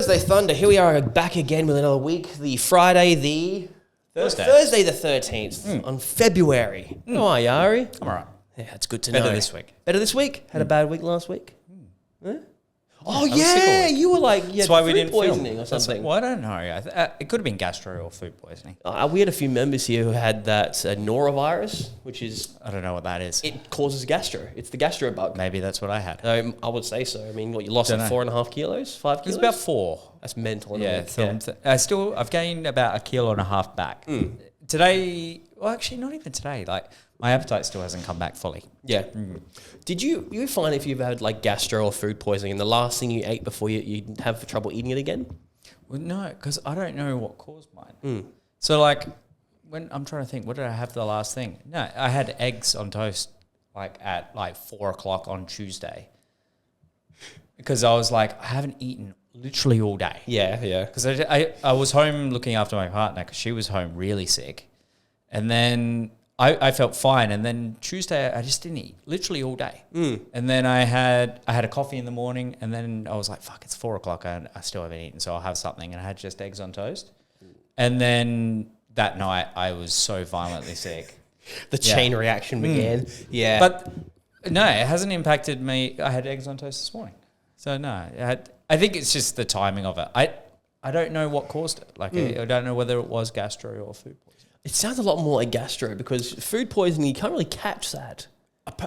Thursday Thunder. Here we are back again with another week. The Friday, Thursday the 13th on February. How are you, Ari? I'm all right. Yeah, it's good to know. Better this week. Better this week? Had a bad week last week? Huh? Oh, I was sick all yeah. week. You were like, That's why we didn't poisoning film. or something. Well, I don't know. It could have been gastro or food poisoning. We had a few members here who had that norovirus, which is... I don't know what that is. It causes gastro. It's the gastro bug. Maybe that's what I had. I would say so. I mean, what, you lost like 4.5 kilos? 5 kilos? It's about 4. That's mental. Yeah. I've gained about 1.5 kilos back. Today, well, actually, not even today. Like, my appetite still hasn't come back fully. Yeah. Did you find if you've had like gastro or food poisoning and the last thing you ate before you have trouble eating it again? Well, no, because I don't know what caused mine. So, like, when I'm trying to think, what did I have the last thing? No, I had eggs on toast like at like 4 o'clock on Tuesday because I was like, I haven't eaten literally all day. Yeah, yeah. Because I was home looking after my partner because she was home really sick. And then I felt fine. And then Tuesday, I just didn't eat literally all day. And then I had a coffee in the morning. And then I was like, fuck, it's 4 o'clock. I still haven't eaten. So I'll have something. And I had just eggs on toast. And then that night, I was so violently sick. The chain reaction began. Yeah. But no, it hasn't impacted me. I had eggs on toast this morning. So no, I think it's just the timing of it. I don't know what caused it. Like I don't know whether it was gastro or food poisoning. It sounds a lot more like gastro because food poisoning, you can't really catch that.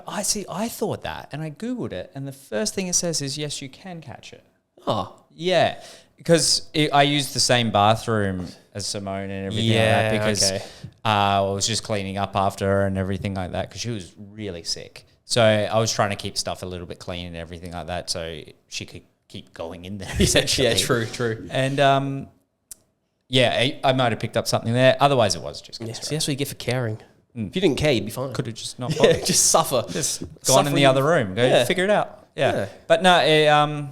I thought that, and I Googled it, and the first thing it says is, yes, you can catch it. Oh. Yeah, because I used the same bathroom as Simone and everything like that because I was just cleaning up after her and everything like that because she was really sick. So I was trying to keep stuff a little bit clean and everything like that so she could keep going in there, essentially. Yeah, true. And I might have picked up something there. Otherwise, it was just gastro. See, that's what you get for caring. If you didn't care, you'd be fine. Could have just not bothered. Just suffer. Just gone in the other room. Go figure it out. Yeah. But no,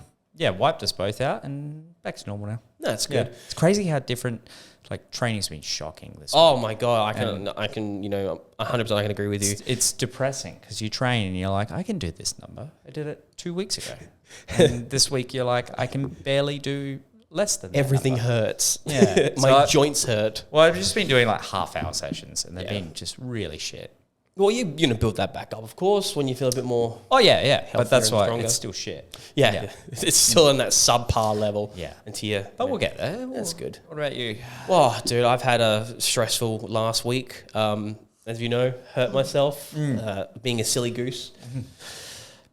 wiped us both out and back to normal now. No, that's good. Yeah. It's crazy how different, like, training's been shocking this Oh week. my God, I can, 100% I can agree with you. It's depressing because you train and you're like, I can do this number. I did it 2 weeks ago. And this week you're like, I can barely do less than that Everything number. hurts. Yeah. My joints hurt. Well, I've just been doing like half-hour sessions and they've been just really shit. Well, you're going to build that back up, of course, when you feel a bit more... Oh, yeah. But that's and why stronger. it's still shit. Yeah. It's still in that subpar level. Yeah. But we'll get there. That's good. What about you? Oh, dude, I've had a stressful last week. As you know, hurt myself, being a silly goose.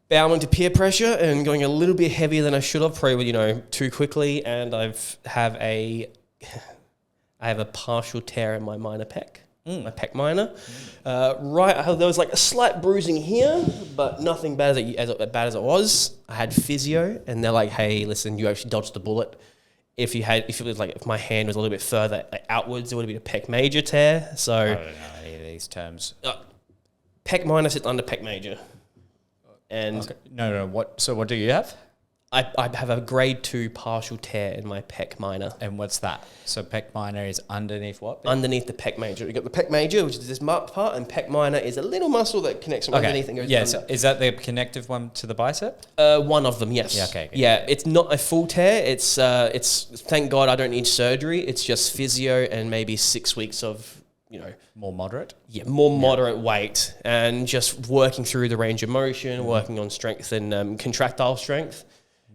Bowing to peer pressure and going a little bit heavier than I should have, probably, too quickly. And I have a partial tear in my minor pec. My pec minor. There was like a slight bruising here, but nothing bad as bad as it was. I had physio, and they're like, "Hey, listen, you actually dodged the bullet. If my hand was a little bit further outwards, it would have been a pec major tear." So I don't know any of these terms. Pec minor sits under pec major, and Okay. No. What do you have? I have a grade 2 partial tear in my pec minor. And what's that? So pec minor is underneath what? Underneath the pec major. You've got the pec major, which is this marked part, and pec minor is a little muscle that connects from underneath and goes under. So is that the connective one to the bicep? One of them, yes. Yeah, okay. Yeah, it's not a full tear. It's thank God I don't need surgery. It's just physio and maybe 6 weeks of, More moderate? Yeah, more moderate weight and just working through the range of motion, working on strength and contractile strength.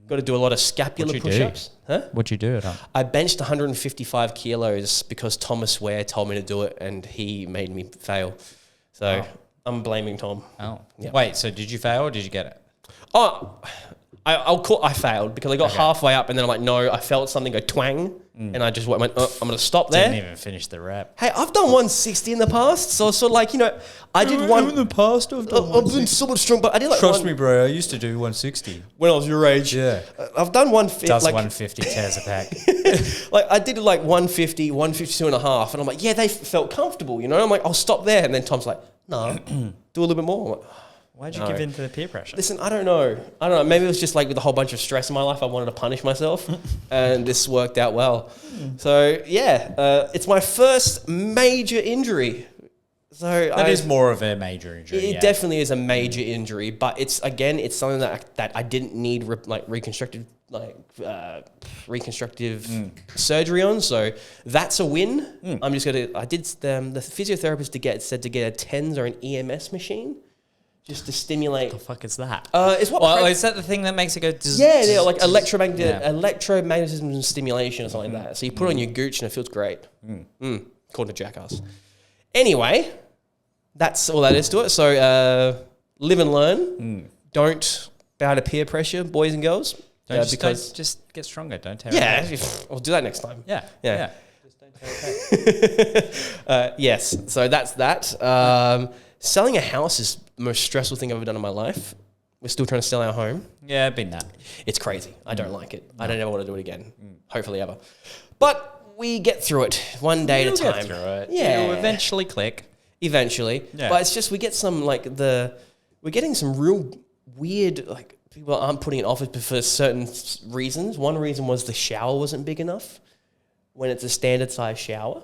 Got to do a lot of scapular push-ups. Huh? What'd you do at home? I benched 155 kilos because Thomas Ware told me to do it and he made me fail. So I'm blaming Tom. Oh. Yeah. Wait, so did you fail or did you get it? Oh, I failed because I got halfway up and then I'm like, no, I felt something go twang and I just went, I'm going to stop there. Didn't even finish the rep. Hey, I've done 160 in the past, so it's sort of like, I did one... In the past, I've done I've been so much strong, but I did like Trust me, bro, I used to do 160. when I was your age. Yeah. I've done 150. Does 150 tears a pack. Like, I did like 150, 152 and a half, and I'm like, yeah, they felt comfortable, I'm like, I'll stop there. And then Tom's like, no, do a little bit more. I'm like, Why'd you give in to the peer pressure? listen, I don't know. Maybe it was just like with a whole bunch of stress in my life, I wanted to punish myself, and this worked out well. So, it's my first major injury. So that is more of a major injury. It definitely is a major injury, but it's something that I didn't need reconstructive like reconstructive surgery on, so that's a win. I'm just gonna. I did the physiotherapist said to get a TENS or an EMS machine, just to stimulate. What the fuck is that? It's what. Well, is that the thing that makes it go? Yeah, like electromagnetism stimulation or something like that. So you put it on your gooch and it feels great. According to Jackass. Anyway, that's all that is to it. So live and learn. Don't bow to peer pressure, boys and girls. Don't just get stronger. Don't tear it apart. We'll do that next time. Yeah. Just don't tear it apart. Yes, so that's that. Selling a house is the most stressful thing I've ever done in my life. We're still trying to sell our home. Yeah, I've been that. It's crazy. I don't like it. No. I don't ever want to do it again. Hopefully ever. But we get through it one day at a time. Get through it. Yeah. You'll eventually click. Eventually. Yeah. But it's just we get some we're getting some real weird people aren't putting it off for certain reasons. One reason was the shower wasn't big enough when it's a standard size shower.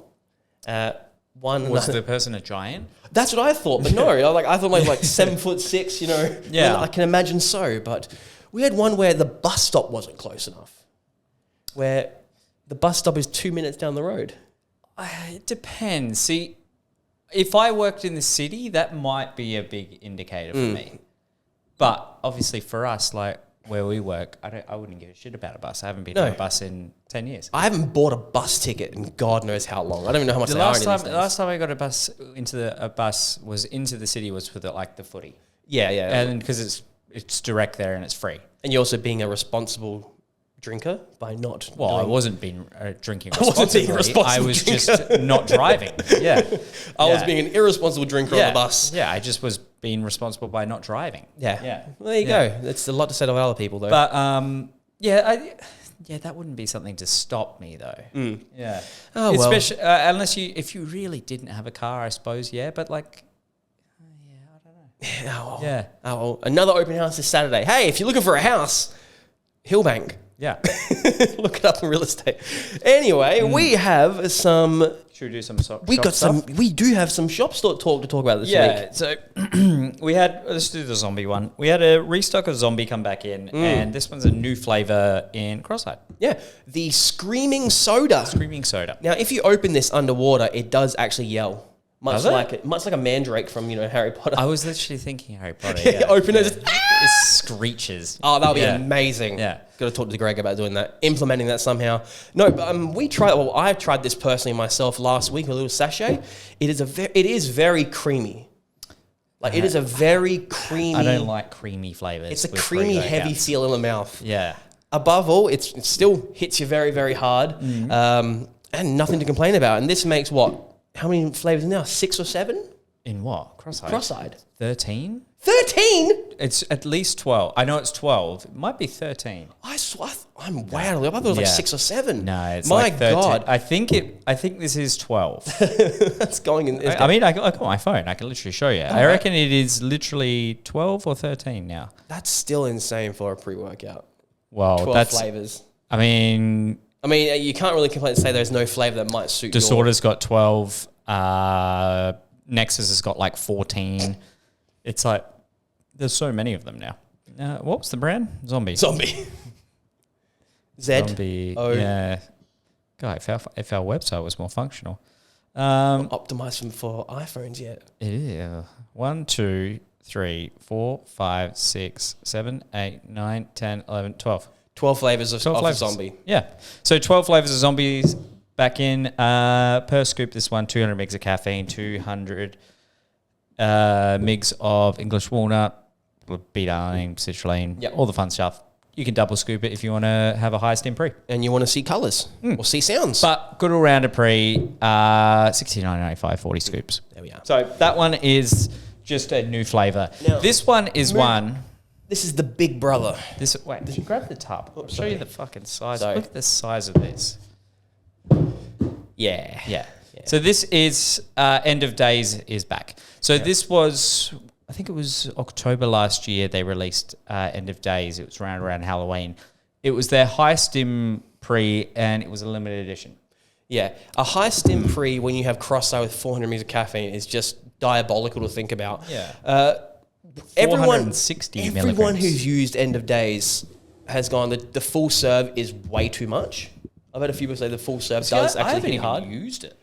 Was the person a giant? That's what I thought, but no. I thought like 7'6", you know. Yeah. I can imagine so, but we had one where the bus stop wasn't close enough. Where the bus stop is 2 minutes down the road. It depends. See, if I worked in the city, that might be a big indicator for me. But obviously for us, like where we work, I wouldn't give a shit about a bus. I haven't been on a bus in 10 years. I haven't bought a bus ticket in God knows how long. I don't even know how much they are these days. The last time I got a bus into the city was for the footy. Yeah. And because it's direct there and it's free. And you're also being a responsible drinker by not. Well, I wasn't being drinking responsibly. I was just not driving. Yeah, I was being an irresponsible drinker on the bus. Yeah, I just was being responsible by not driving. Yeah. Well, there you go. That's a lot to say to other people, though. But that wouldn't be something to stop me, though. Yeah. Oh well. Especially unless if you really didn't have a car, I suppose. Yeah, but I don't know. Yeah. Oh well. Another open house this Saturday. Hey, if you're looking for a house, Hillbank. Yeah. Look it up in real estate. Anyway, we have some. Should we do some We do have some shop store talk to talk about this week. Yeah. So let's do the zombie one. We had a restock of zombie come back in, and this one's a new flavour in Cross-eyed. Yeah. The Screaming Soda. Now, if you open this underwater, it does actually yell. Much like a mandrake from Harry Potter. I was literally thinking Harry Potter. Yeah. Open it. It screeches. Oh, that would be amazing. Yeah. Got to talk to Greg about doing that, implementing that somehow. No, but I tried this personally myself last week with a little sachet. It is very creamy. It is a very creamy. I don't like creamy flavors. It's a creamy, heavy feel in the mouth. Yeah. Above all, it still hits you very, very hard, and nothing to complain about. And this makes what? How many flavors now? 6 or 7? In what? Cross-eyed? Cross-eyed. 13? 13? It's at least 12. I know it's 12. It might be 13. I'm way out of the. I thought it was like 6 or 7. No, it's my like 13. God. I think this is 12. That's going in. I got my phone. I can literally show you. I reckon it is literally 12 or 13 now. That's still insane for a pre-workout. Well, 12 flavors. I mean, you can't really complain and say there's no flavor that might suit. Disorder's got 12. Nexus has got 14. It's there's so many of them now. What was the brand? Zombie. Zombie. Zombie. Yeah. God, if our website was more functional. Optimized them for iPhones yet? It is. 1, 2, 3, 4, 5, 6, 7, 8, 9, 10, 11, 12. 12 flavors of zombie. Yeah. So 12 flavors of zombies back in per scoop. This one, 200 mgs of caffeine, 200 mgs of English walnut, beta-alanine, citrulline, all the fun stuff. You can double scoop it if you want to have a high stim pre. And you want to see colours or see sounds. But good all-rounder pre, 69.95, 40 scoops. There we are. So that one is just a new flavour. This one is one... This is the big brother. Wait, grab the tub. I'll show you the fucking size. Sorry. Look at the size of this. Yeah. So this is End of Days is back. So this was, I think it was October last year they released End of Days. It was around Halloween. It was their high stim pre and it was a limited edition. Yeah. A high stim pre when you have Cross-eyed with 400 mg of caffeine is just diabolical to think about. Yeah. Everyone milligrams. who's used End of Days has gone, the full serve is way too much. I've had a few people say the full serve does actually hit hard. Used it.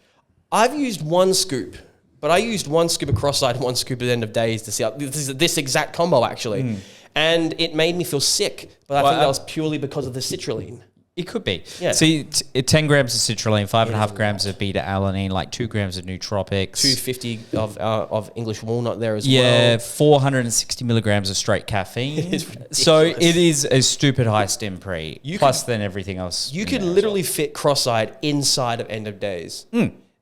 I've used one scoop, but I used one scoop of cross-side and one scoop at the end of days to see how, this exact combo actually. And it made me feel sick, but I think that was purely because of the citrulline. It could be. Yeah. See, 10 grams of citrulline, 5.5 grams of beta-alanine, like 2 grams of nootropics. 250 of English walnut there as well. Yeah, 460 milligrams of straight caffeine. So it is a stupid high stim pre, plus then everything else. You could literally fit cross-side inside of end of days.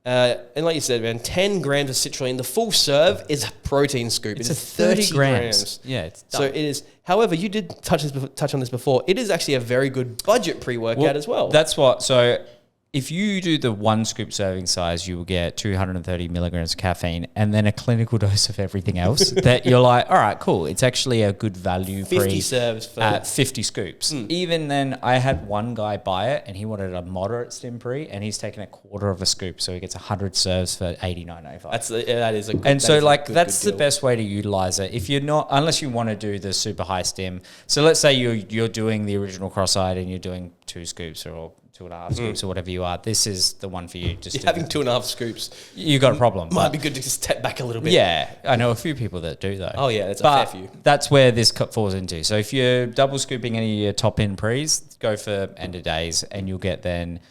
And like you said, man, 10 grams of citrulline. The full serve is a protein scoop. It's a 30 grams. Yeah, it's so it is. However, you did touch on this before. It is actually a very good budget pre-workout as well. That's what. So if you do the 1 scoop serving size, you will get 230 milligrams of caffeine and then a clinical dose of everything else that you're like, all right, cool. It's actually a good value 50 serves for 50 scoops. Even then, I had one guy buy it and he wanted a moderate stim pre and he's taken a quarter of a scoop. So he gets 100 serves for $89.95. That is a good, and so like good, that's good the best way to utilize it. If you're not, unless you want to do the super high stim. So let's say you're doing the original cross-eyed and you're doing 2 scoops or 2.5 scoops or whatever you are, this is the one for you. Just having 2.5 scoops, you got a problem. Might be good to just step back a little bit. Yeah, I know a few people that do though. Oh yeah, that's a fair few. That's where this falls into. So if you're double scooping any of your top end pre's, go for end of days, and you'll get then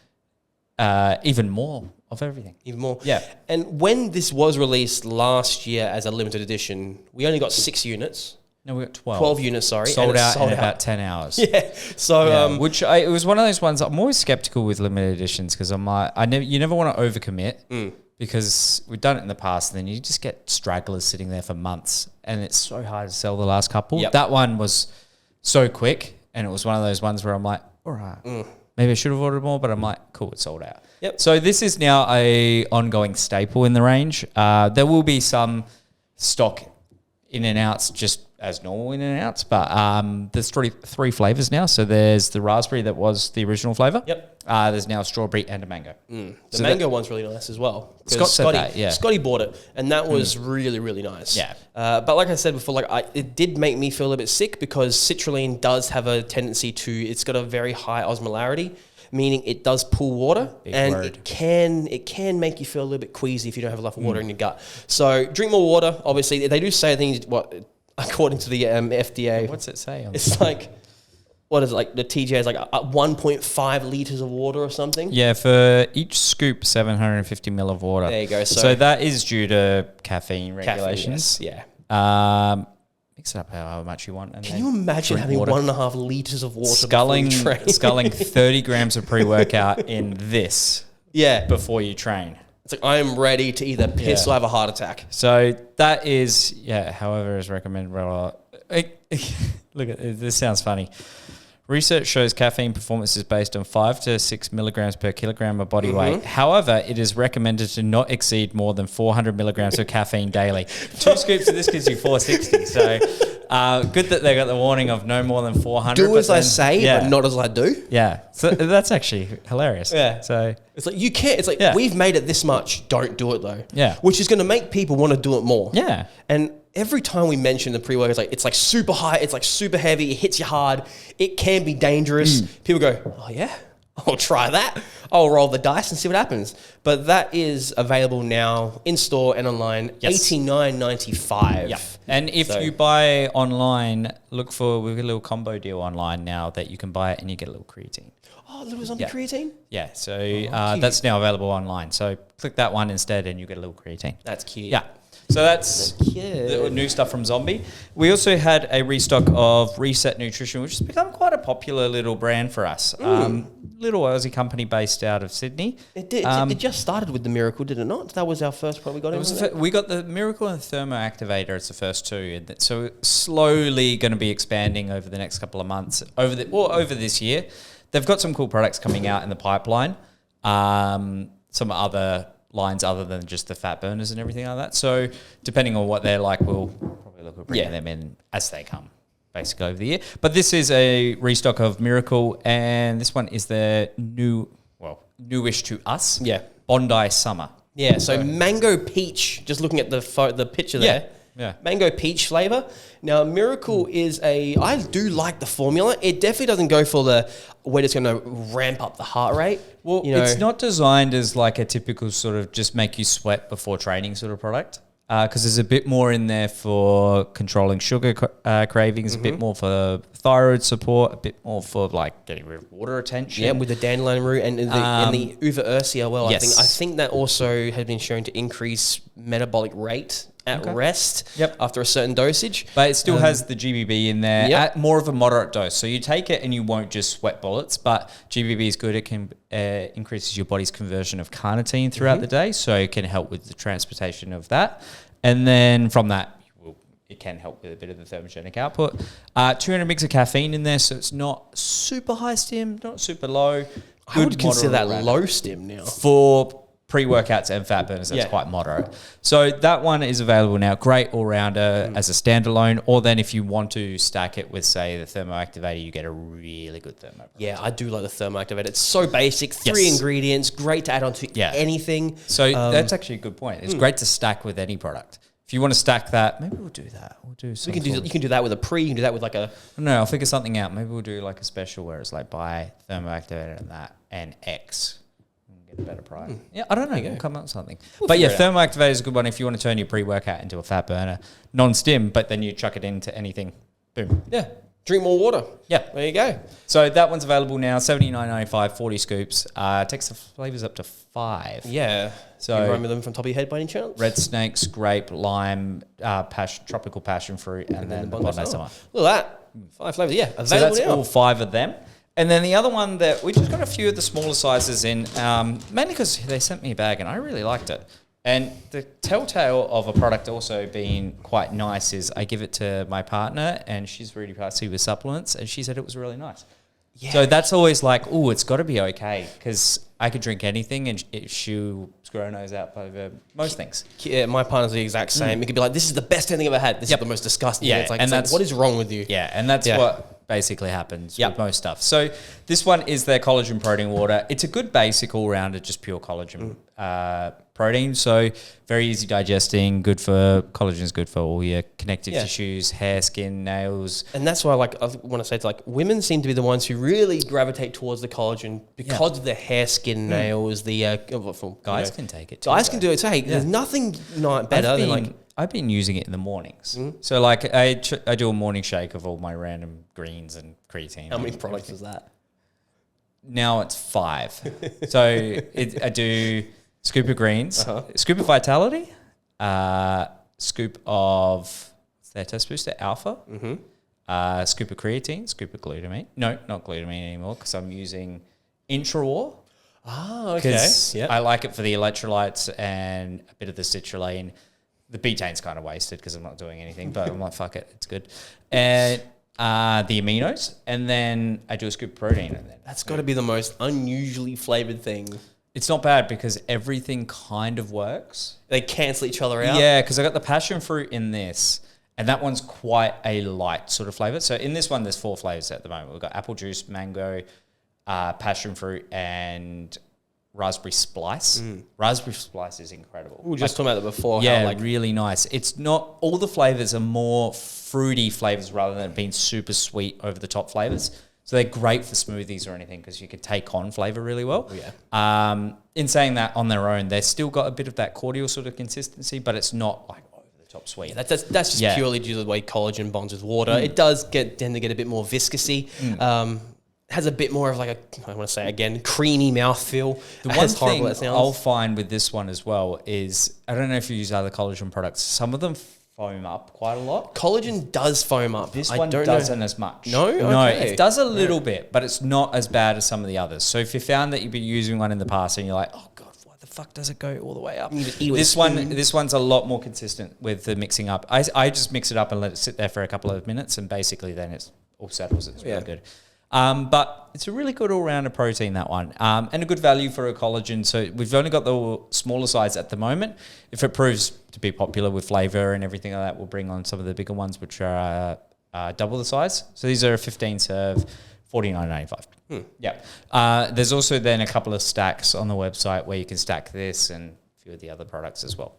even more of everything. Even more. Yeah. And when this was released last year as a limited edition, we only got 6 units. No, we got 12. 12 units, sorry. Sold out in about 10 hours. Yeah. So, it was one of those ones. I'm always skeptical with limited editions because I'm like, you never want to overcommit because we've done it in the past and then you just get stragglers sitting there for months and it's so hard to sell the last couple. Yep. That one was so quick and it was one of those ones where I'm like, all right, maybe I should have ordered more, but I'm like, cool, it's sold out. Yep. So this is now a ongoing staple in the range. There will be some stock in and outs just as normal in and outs, but there's three flavors now. So there's the raspberry that was the original flavor. Yep. There's now a strawberry and a mango. The mango one's really nice as well. Scotty bought it, and that was really, really nice. Yeah. But like I said before, it did make me feel a bit sick because citrulline does have a tendency it's got a very high osmolarity, meaning it does pull water, it can make you feel a little bit queasy if you don't have enough water in your gut. So drink more water. Obviously, they do say things. According to the FDA, what's it say? It's like, what is it, like the TGA is like 1.5 liters of water or something? Yeah, for each scoop, 750 ml of water. There you go. So that is due to caffeine regulations. Yes, yeah. Mix it up however much you want. And can you imagine having 1.5 liters of water sculling 30 grams of pre-workout in this before you train? It's like I am ready to either piss or have a heart attack. So that is, however is recommended. Look at this, sounds funny. Research shows caffeine performance is based on 5 to 6 milligrams per kilogram of body weight. However, it is recommended to not exceed more than 400 milligrams of caffeine daily. 2 scoops of this gives you 460. So good that they got the warning of no more than 400. Do as I say, but not as I do. Yeah. So that's actually hilarious. Yeah. So it's like you can't. It's like we've made it this much. Don't do it though. Yeah. Which is going to make people want to do it more. Yeah. And every time we mention the pre-workout, it's like super high, it's like super heavy, it hits you hard, it can be dangerous. People go, oh yeah, I'll try that. I'll roll the dice and see what happens. But that is available now in store and online, $89.95. Yeah. And if you buy online, we've got a little combo deal online now that you can buy it and you get a little creatine. Oh, a little zombie creatine? Yeah, so that's now available online. So click that one instead and you get a little creatine. That's cute. Yeah. So that's the new stuff from Zombie. We also had a restock of Reset Nutrition, which has become quite a popular little brand for us. Little Aussie company based out of Sydney. It did. It just started with the Miracle, did it not? That was our first product we got. We got the Miracle and Thermo Activator. It's the first 2. And so slowly going to be expanding over the next couple of months, over this year. They've got some cool products coming out in the pipeline. Some other lines other than just the fat burners and everything like that. So depending on what they're like, we'll probably look at bringing them in as they come, basically over the year. But this is a restock of Miracle, and this one is the newish to us. Yeah. Bondi Summer. Yeah, so mango peach, just looking at the picture there. Yeah. Mango peach flavor. Now, Miracle I do like the formula. It definitely doesn't go for we're just going to ramp up the heart rate. Well, it's not designed as like a typical sort of just make you sweat before training sort of product. Because there's a bit more in there for controlling sugar cravings, a bit more for thyroid support, a bit more for like getting rid of water retention. Yeah, with the dandelion root and the uva ursi as well. Yes. I think that also has been shown to increase metabolic rate at rest after a certain dosage. But it still has the GBB in there at more of a moderate dose. So you take it and you won't just sweat bullets, but GBB is good. It can increases your body's conversion of carnitine throughout the day, so it can help with the transportation of that. And then from that, it can help with a bit of the thermogenic output. 200 mg of caffeine in there, so it's not super high stim, not super low. I would consider that low stim now. For pre-workouts and fat burners, that's quite moderate. So that one is available now. Great all-rounder as a standalone, or then if you want to stack it with, say, the thermoactivator, you get a really good thermo. Yeah, I do like the thermoactivator. It's so basic, 3 ingredients, great to add on to anything. So that's actually a good point. It's great to stack with any product. If you want to stack that, maybe we'll do that. We'll do something. You can do that with a pre, you can do that with like a... No, I'll figure something out. Maybe we'll do like a special where it's like buy thermoactivator and that and X. Get a better price. Yeah, I don't know. We'll come up with something. But yeah, thermoactivator is a good one if you want to turn your pre-workout into a fat burner, non-stim, but then you chuck it into anything. Boom. Yeah. Drink more water. Yeah. There you go. So that one's available now, $79.95, 40 scoops. Takes the flavors up to 5. Yeah. So you remember them from top of your head by any chance? Red snakes, grape, lime, tropical passion fruit, and then the Bondi Summer. Look at that. 5 flavors. Yeah. Available So that's now. all 5 of them. And then the other one that we just got a few of the smaller sizes in, mainly because they sent me a bag and I really liked it. And the telltale of a product also being quite nice is I give it to my partner and she's really fussy with supplements and she said it was really nice. Yeah. So that's always like, oh, it's got to be okay because I could drink anything and she'll screw her nose out over most things. Yeah, my partner's the exact same. It could be like, this is the best thing I've ever had. This is the most disgusting. Yeah, it's like, what is wrong with you? Yeah, and that's what basically happens with most stuff. So this one is their collagen protein water. It's a good basic all-rounder, just pure collagen protein. So very easy digesting, collagen is good for all your connective tissues, hair, skin, nails. And that's why I want to say it's like women seem to be the ones who really gravitate towards the collagen because of the hair, skin, nails, guys can take it too. Guys can do it too. Hey, there's nothing better than like... I've been using it in the mornings. So like I do a morning shake of all my random greens and creatine. How many products is that? Now it's 5. So I do scoop of greens, scoop of vitality, scoop of their test booster alpha, scoop of creatine, scoop of glutamine. No, not glutamine anymore because I'm using Intrawar. Oh, okay. Because I like it for the electrolytes and a bit of the citrulline. The betane's kind of wasted because I'm not doing anything, but I'm like, fuck it, it's good. And the aminos, and then I do a scoop of protein. And then that's got to be the most unusually flavored thing. It's not bad because everything kind of works. They cancel each other out. Yeah, because I got the passion fruit in this, and that one's quite a light sort of flavor. So in this one, there's 4 flavors at the moment. We've got apple juice, mango, passion fruit, and raspberry splice. Raspberry splice is incredible. We were just talking about that before. Yeah, really nice. It's not, all the flavors are more fruity flavors rather than being super sweet over the top flavors. So they're great for smoothies or anything because you can take on flavor really well. Oh, yeah. In saying that, on their own, they've still got a bit of that cordial sort of consistency, but it's not like over the top sweet. Yeah, that's just purely due to the way collagen bonds with water. It does tend to get a bit more viscousy. Has a bit more of like I want to say again, creamy mouthfeel. The one thing I'll find with this one as well is, I don't know if you use other collagen products, some of them foam up quite a lot. Collagen does foam up. This one doesn't as much. No? Okay. No, it does a little bit, but it's not as bad as some of the others. So if you found that you've been using one in the past and you're like, oh God, why the fuck does it go all the way up? This one's a lot more consistent with the mixing up. I just mix it up and let it sit there for a couple of minutes and basically then it's all settles. It's really good. But it's a really good all-rounder protein, that one, and a good value for a collagen. So we've only got the smaller size at the moment. If it proves to be popular with flavor and everything like that, we'll bring on some of the bigger ones, which are double the size. So these are a 15 serve, $49.95. Yeah. There's also then a couple of stacks on the website where you can stack this and a few of the other products as well.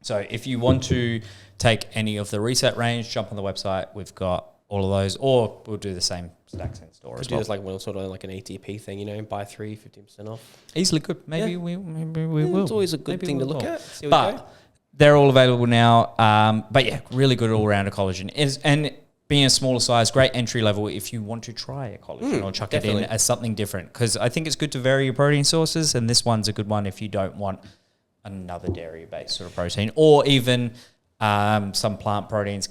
So if you want to take any of the reset range, jump on the website. We've got all of those, or we'll do the same stacks in store as well. Do this like one sort of like an ATP thing, you know, buy 3, 15% off. Easily could. Maybe we will. It's always a good thing to look at. See but they're all available now. But yeah, really good all-rounder collagen. And being a smaller size, great entry level if you want to try a collagen or chuck it in as something different. Because I think it's good to vary your protein sources, and this one's a good one if you don't want another dairy-based sort of protein, or even some plant proteins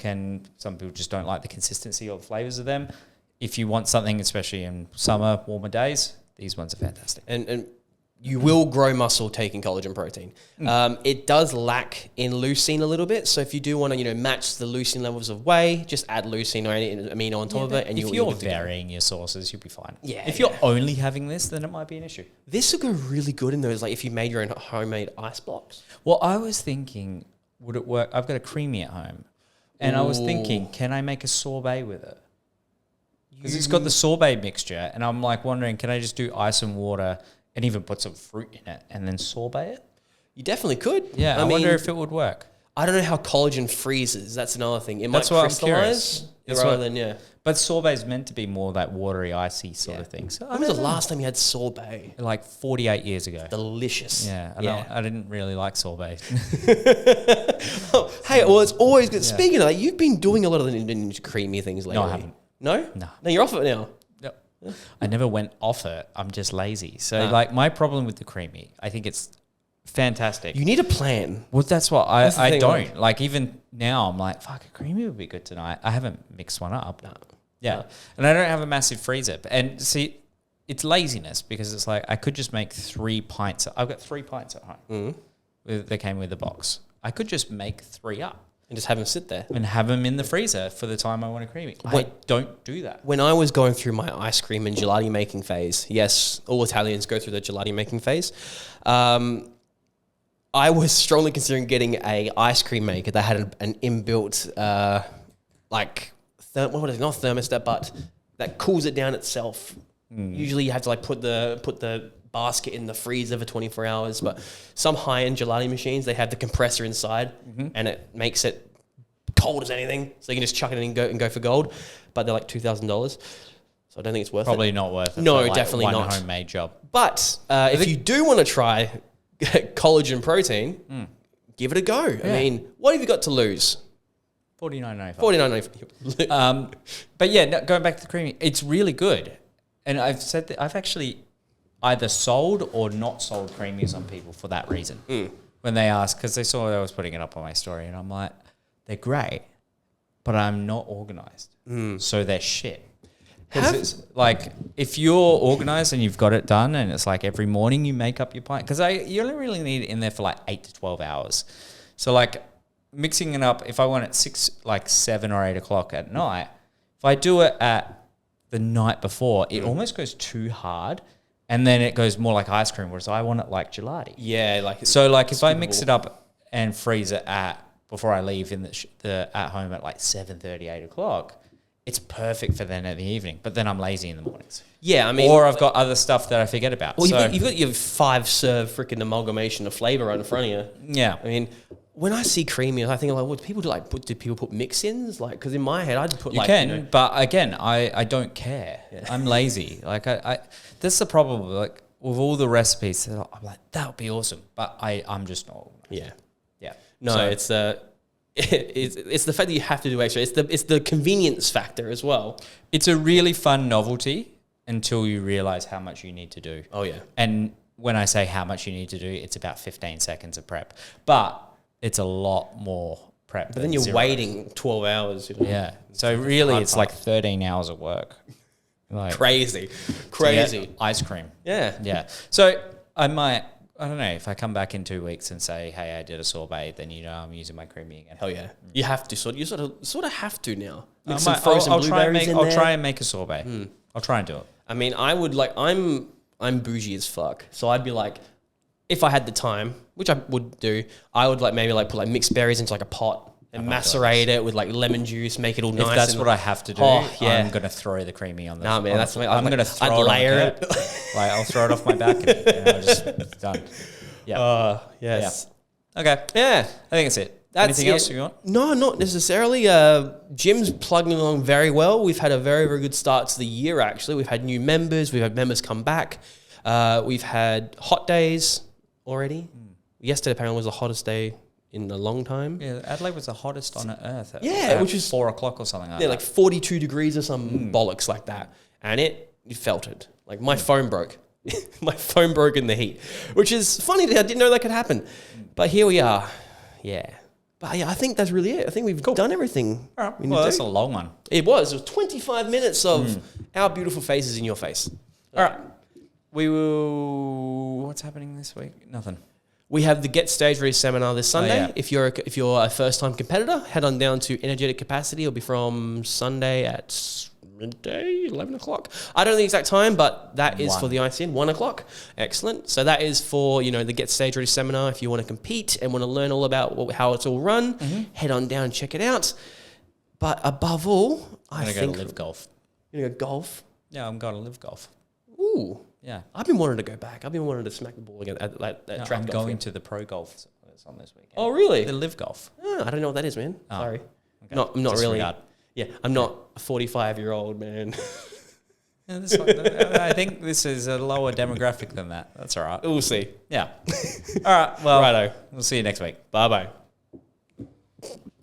some people just don't like the consistency or flavors of them. If you want something, especially in summer, warmer days, these ones are fantastic. And you will grow muscle taking collagen protein. It does lack in leucine a little bit. So if you do want to, match the leucine levels of whey, just add leucine or any amino on top of it. And if you're varying your sources, you'll be fine. Yeah. If you're only having this, then it might be an issue. This would go really good in those, like if you made your own homemade ice blocks. Well, I was thinking, would it work? I've got a Creami at home. And I was thinking, can I make a sorbet with it? Because it's got the sorbet mixture. And I'm like wondering, can I just do ice and water and even put some fruit in it and then sorbet it? You definitely could. Yeah, I wonder if it would work. I don't know how collagen freezes. That's another thing. It That's might what crystallize rather than, But sorbet is meant to be more that watery, icy sort of thing. So when was the last time you had sorbet? Like 48 years ago. Delicious. Yeah, I didn't really like sorbet. Hey, well, it's always good. Speaking of that, you've been doing a lot of the creamy things lately. No, I haven't. No? No. No, you're off it now. I never went off it. I'm just lazy. So my problem with the Creami, I think it's fantastic. You need a plan. Well, that's what I don't. Like even now I'm like, fuck, a Creami would be good tonight. I haven't mixed one up. No. Yeah. No. And I don't have a massive freezer. And see, it's laziness because it's like I could just make 3 pints. I've got 3 pints at home. They came with the box. I could just make 3 up. And just have them sit there. And have them in the freezer for the time I want a Creami. I don't do that. When I was going through my ice cream and gelati making phase, yes, all Italians go through the gelati making phase. I was strongly considering getting a ice cream maker that had an inbuilt, not thermostat, but that cools it down itself. Usually you have to like put the basket in the freezer for 24 hours, but some high-end gelati machines, they have the compressor inside and it makes it cold as anything. So you can just chuck it in and go for gold, but they're like $2,000. So I don't think it's worth it. Probably not worth it. No, for definitely one not. Homemade job. But if you do want to try collagen protein, give it a go. Yeah. I mean, what have you got to lose? $49.95. $49.95. But yeah, going back to the Creami, it's really good. And I've said that I've actually either sold or not sold Creamies on people for that reason. When they ask, because they saw I was putting it up on my story, and I'm like, they're great, but I'm not organized. So they're shit. Because it's like, if you're organized and you've got it done, and it's like every morning you make up your pint, because you only really need it in there for like 8 to 12 hours. So like mixing it up, if I want it 7 or 8 o'clock at night, if I do it at the night before, it almost goes too hard. And then it goes more like ice cream, whereas I want it like gelati. Yeah, like so. Like if I mix it up and freeze it before I leave in the at home at like 7:30, 8 o'clock, it's perfect for then at the evening. But then I'm lazy in the mornings. Yeah, I mean, or I've got other stuff that I forget about. Well, you've got your 5-serve freaking amalgamation of flavor right in front of you. Yeah, I mean, when I see Creami, I think like, what do people do? Like, do people put mix-ins? Like, because in my head, I'd put but again, I don't care. Yeah. I'm lazy. Like I that's the problem. Like with all the recipes, I'm like that would be awesome, but I'm just not. Yeah. No, so, it's the fact that you have to do extra. It's the convenience factor as well. It's a really fun novelty until you realize how much you need to do. Oh yeah. And when I say how much you need to do, it's about 15 seconds of prep, but it's a lot more prep. But then you're waiting 12 hours. Yeah. So really, it's like 13 hours of work. Like crazy. Ice cream. Yeah. So I don't know, if I come back in 2 weeks and say, hey, I did a sorbet, then I'm using my Creami again. Hell yeah. You have to. You sort of have to now. Mix some frozen blueberries in there. I'll try and make a sorbet. I'll try and do it. I mean, I would like, I'm bougie as fuck. So I'd be like, if I had the time, which I would do, I would like maybe like put like mixed berries into like a pot and macerate it with like lemon juice, make it all nice. If that's what I have to do, I'm going to throw the Creami on the. Nah, man, that's I'm going to throw it layer it. Like I'll throw it off my balcony. It's done. Yeah. Yes. Okay. Yeah. I think that's it. That's Anything else you want? No, not necessarily. Gym's plugging along very well. We've had a very, very good start to the year, actually. We've had new members. We've had members come back. We've had hot days already. Yesterday, apparently, was the hottest day in a long time. Yeah, Adelaide was the hottest on earth. Which is 4 o'clock or something like yeah, that. like 42 degrees or some bollocks like that. And you felt it. Like my phone broke. My phone broke in the heat, which is funny. I didn't know that could happen. But here we are. Yeah. But yeah, I think that's really it. I think we've done everything. All right. we need Well, to that's do. a long one. It was 25 minutes of our beautiful faces in your face. All right. We will... What's happening this week? Nothing. We have the Get Stage Ready seminar this Sunday. yeah. If you're a first-time competitor, head on down to Energetic Capacity. It'll be from Sunday at midday, 11 o'clock. I don't know the exact time, but that is for the ICN, 1 o'clock. Excellent. So that is for, the Get Stage Ready seminar. If you want to compete and want to learn all about how it's all run, head on down and check it out. But above all, I think... I'm going to go to Live Golf. You're going to go golf? Yeah, I'm going to Live Golf. Ooh. Yeah. I've been wanting to go back. I've been wanting to smack the ball again at No, track I'm golf. going to the Pro Golf that's on this weekend. Oh, really? The Live Golf. I don't know what that is, man. Oh, Sorry. okay. I'm not really. Disregard. Yeah, I'm not a 45-year-old man. Yeah, I think this is a lower demographic than that. That's all right. We'll see. Yeah. All right. Well, Righto. we'll see you next week. Bye-bye.